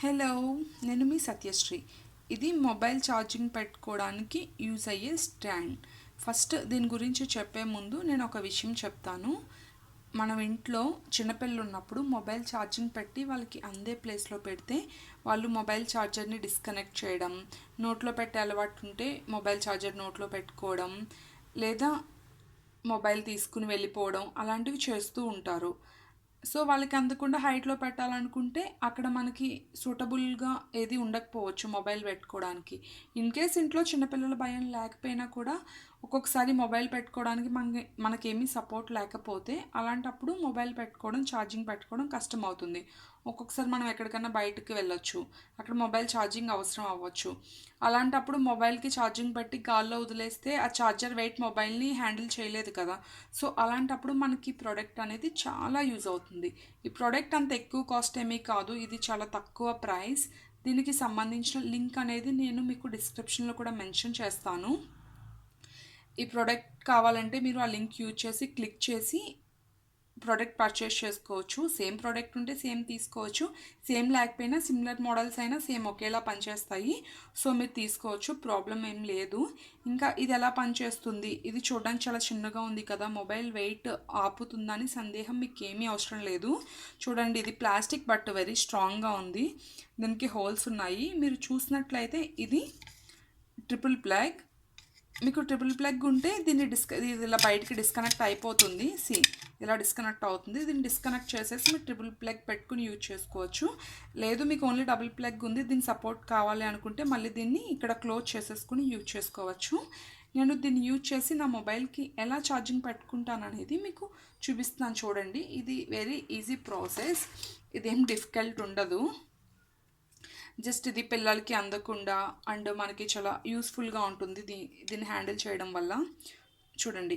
Hello, నేను మీ సత్యశ్రీ. ఇది mobile charging పెట్టుకోవడానికి యూజ్ అయ్యే స్టాండ్. ఫస్ట్ దీని గురించి చెప్పే ముందు నేను ఒక విషయం చెప్తాను. మనం ఇంట్లో చిన్నపిల్లలు ఉన్నప్పుడు మొబైల్ ఛార్జింగ్ పెట్టి వాళ్ళకి అందే ప్లేస్లో పెడితే వాళ్ళు మొబైల్ ఛార్జర్ని డిస్కనెక్ట్ చేయడం, నోట్లో పెట్టే అలవాటు ఉంటే మొబైల్ ఛార్జర్ నోట్లో పెట్టుకోవడం, లేదా మొబైల్ తీసుకుని వెళ్ళిపోవడం అలాంటివి చేస్తూ ఉంటారు. సో వాళ్ళకి అందకుండా హైట్లో పెట్టాలనుకుంటే అక్కడ మనకి సూటబుల్గా ఏది ఉండకపోవచ్చు మొబైల్ పెట్టుకోవడానికి. ఇన్ కేస్ ఇంట్లో చిన్నపిల్లల భయం లేకపోయినా కూడా ఒక్కొక్కసారి మొబైల్ పెట్టుకోవడానికి మనకేమీ సపోర్ట్ లేకపోతే అలాంటప్పుడు మొబైల్ పెట్టుకోవడం, ఛార్జింగ్ పెట్టుకోవడం కష్టం అవుతుంది. ఒక్కొక్కసారి మనం ఎక్కడికైనా బయటకు వెళ్ళొచ్చు, అక్కడ మొబైల్ ఛార్జింగ్ అవసరం అవ్వచ్చు. అలాంటప్పుడు మొబైల్కి ఛార్జింగ్ పెట్టి గాల్లో వదిలేస్తే ఆ ఛార్జర్ వెయిట్ మొబైల్ని హ్యాండిల్ చేయలేదు కదా. సో అలాంటప్పుడు మనకి ప్రోడక్ట్ అనేది చాలా యూజ్ అవుతుంది. ఈ ప్రోడక్ట్ అంత ఎక్కువ కాస్ట్ ఏమీ కాదు, ఇది చాలా తక్కువ ప్రైస్. దీనికి సంబంధించిన లింక్ అనేది నేను మీకు డిస్క్రిప్షన్లో కూడా మెన్షన్ చేస్తాను. ఈ ప్రోడక్ట్ కావాలంటే మీరు ఆ లింక్ యూజ్ చేసి క్లిక్ చేసి ప్రోడక్ట్ పర్చేస్ చేసుకోవచ్చు. సేమ్ ప్రోడక్ట్ ఉంటే సేమ్ తీసుకోవచ్చు, సేమ్ లేకపోయినా సిమిలర్ మోడల్స్ అయినా సేమ్ ఒకేలా పనిచేస్తాయి. సో మీరు తీసుకోవచ్చు, ప్రాబ్లం ఏం లేదు. ఇంకా ఇది ఎలా పనిచేస్తుంది, ఇది చూడడానికి చాలా చిన్నగా ఉంది కదా, మొబైల్ వెయిట్ ఆపుతుందని సందేహం మీకు ఏమీ అవసరం లేదు. చూడండి, ఇది ప్లాస్టిక్ బట్ వెరీ స్ట్రాంగ్గా ఉంది. దీనికి హోల్స్ ఉన్నాయి. మీరు చూసినట్లయితే ఇది ట్రిపుల్ ప్లగ్. మీకు ట్రిపుల్ ప్లగ్ ఉంటే దీన్ని ఇది ఇలా బయటికి డిస్కనెక్ట్ అయిపోతుంది. ఇలా డిస్కనెక్ట్ అవుతుంది. దీన్ని డిస్కనెక్ట్ చేసేసి మీరు ట్రిపుల్ ప్లగ్ పెట్టుకుని యూజ్ చేసుకోవచ్చు. లేదు మీకు ఓన్లీ డబుల్ ప్లగ్ ఉంది, దీని సపోర్ట్ కావాలి అనుకుంటే మళ్ళీ దీన్ని ఇక్కడ క్లోజ్ చేసేసుకుని యూజ్ చేసుకోవచ్చు. నేను దీన్ని యూజ్ చేసి నా మొబైల్కి ఎలా ఛార్జింగ్ పెట్టుకుంటాను అనేది మీకు చూపిస్తున్నాను. చూడండి, ఇది వెరీ ఈజీ ప్రాసెస్, ఇదేం డిఫికల్ట్ ఉండదు. జస్ట్ ఇది పిల్లలకి అందకుండా అండ్ మనకి చాలా యూస్ఫుల్గా ఉంటుంది దీన్ని హ్యాండిల్ చేయడం వల్ల. చూడండి,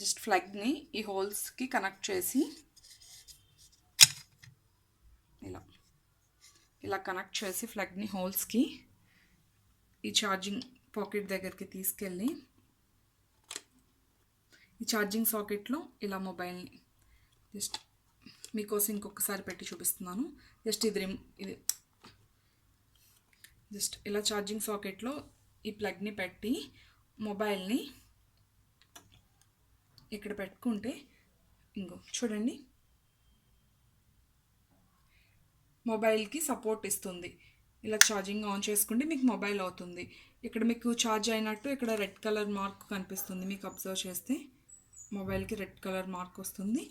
జస్ట్ ప్లగ్ని ఈ హోల్స్కి కనెక్ట్ చేసి ఇలా కనెక్ట్ చేసి ప్లగ్ని హోల్స్కి ఈ ఛార్జింగ్ పాకెట్ దగ్గరికి తీసుకెళ్ళి ఈ ఛార్జింగ్ సాకెట్లో ఇలా మొబైల్ని జస్ట్ మీకోసం ఇంకొకసారి పెట్టి చూపిస్తున్నాను. జస్ట్ ఇది జస్ట్ ఇలా ఛార్జింగ్ సాకెట్లో ఈ ప్లగ్ని పెట్టి మొబైల్ని ఇక్కడ పెట్టుకుంటే చూడండి, మొబైల్కి సపోర్ట్ ఇస్తుంది. ఇలా ఛార్జింగ్ ఆన్ చేసుకుంటే మీకు మొబైల్ అవుతుంది. ఇక్కడ మీకు ఛార్జ్ అయినట్టు ఇక్కడ రెడ్ కలర్ మార్క్ కనిపిస్తుంది. మీకు అబ్జర్వ్ చేస్తే మొబైల్కి రెడ్ కలర్ మార్క్ వస్తుంది.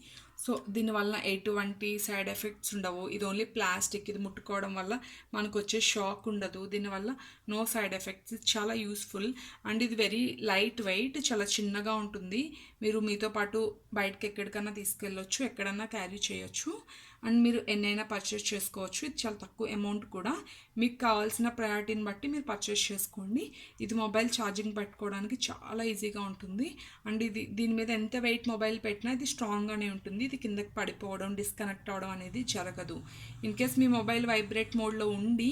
సో దీనివల్ల ఎటువంటి సైడ్ ఎఫెక్ట్స్ ఉండవు. ఇది ఓన్లీ ప్లాస్టిక్, ఇది ముట్టుకోవడం వల్ల మనకు వచ్చే షాక్ ఉండదు. దీనివల్ల నో సైడ్ ఎఫెక్ట్స్, చాలా యూస్ఫుల్. అండ్ ఇది వెరీ లైట్ వెయిట్, చాలా చిన్నగా ఉంటుంది. మీరు మీతో పాటు బయటకి ఎక్కడికైనా తీసుకెళ్ళొచ్చు, ఎక్కడన్నా క్యారీ చేయొచ్చు. అండ్ మీరు ఎన్నైనా పర్చేస్ చేసుకోవచ్చు. ఇది చాలా తక్కువ అమౌంట్ కూడా. మీకు కావాల్సిన ప్రయారిటీని బట్టి మీరు పర్చేస్ చేసుకోండి. ఇది మొబైల్ ఛార్జింగ్ పెట్టుకోవడానికి చాలా ఈజీగా ఉంటుంది. అండ్ దీని మీద ఎంత వెయిట్ మొబైల్ పెట్టినా ఇది స్ట్రాంగ్గానే ఉంటుంది. ఇది కిందకి పడిపోవడం, డిస్కనెక్ట్ అవ్వడం అనేది జరగదు. In case me mobile vibrate మోడ్లో ఉండి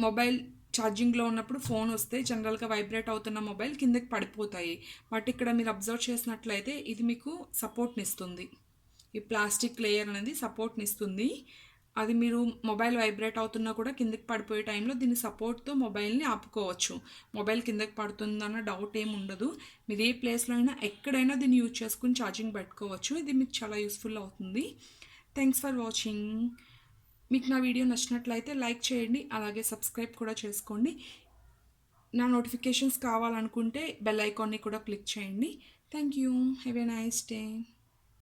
మొబైల్ ఛార్జింగ్లో ఉన్నప్పుడు ఫోన్ వస్తే జనరల్గా వైబ్రేట్ అవుతున్న మొబైల్ కిందకి పడిపోతాయి. బట్ ఇక్కడ మీరు అబ్జర్వ్ చేసినట్లయితే ఇది మీకు సపోర్ట్ని ఇస్తుంది. ఈ ప్లాస్టిక్ లేయర్ అనేది సపోర్ట్ని ఇస్తుంది. అది మీరు మొబైల్ వైబ్రేట్ అవుతున్నా కూడా కిందకి పడిపోయే టైంలో దీని సపోర్ట్తో మొబైల్ని ఆపుకోవచ్చు. మొబైల్ కిందకి పడుతుందన్న డౌట్ ఏమి ఉండదు. మీరు ఏ ప్లేస్లో అయినా ఎక్కడైనా దీన్ని యూజ్ చేసుకుని ఛార్జింగ్ పెట్టుకోవచ్చు. ఇది మీకు చాలా యూస్ఫుల్ అవుతుంది. Thanks for watching. మీకు నా వీడియో నచ్చినట్లయితే లైక్ చేయండి, అలాగే సబ్స్క్రైబ్ కూడా చేసుకోండి. నా నోటిఫికేషన్స్ కావాలనుకుంటే బెల్ ఐకాన్ని కూడా క్లిక్ చేయండి. Thank you. Have a nice day.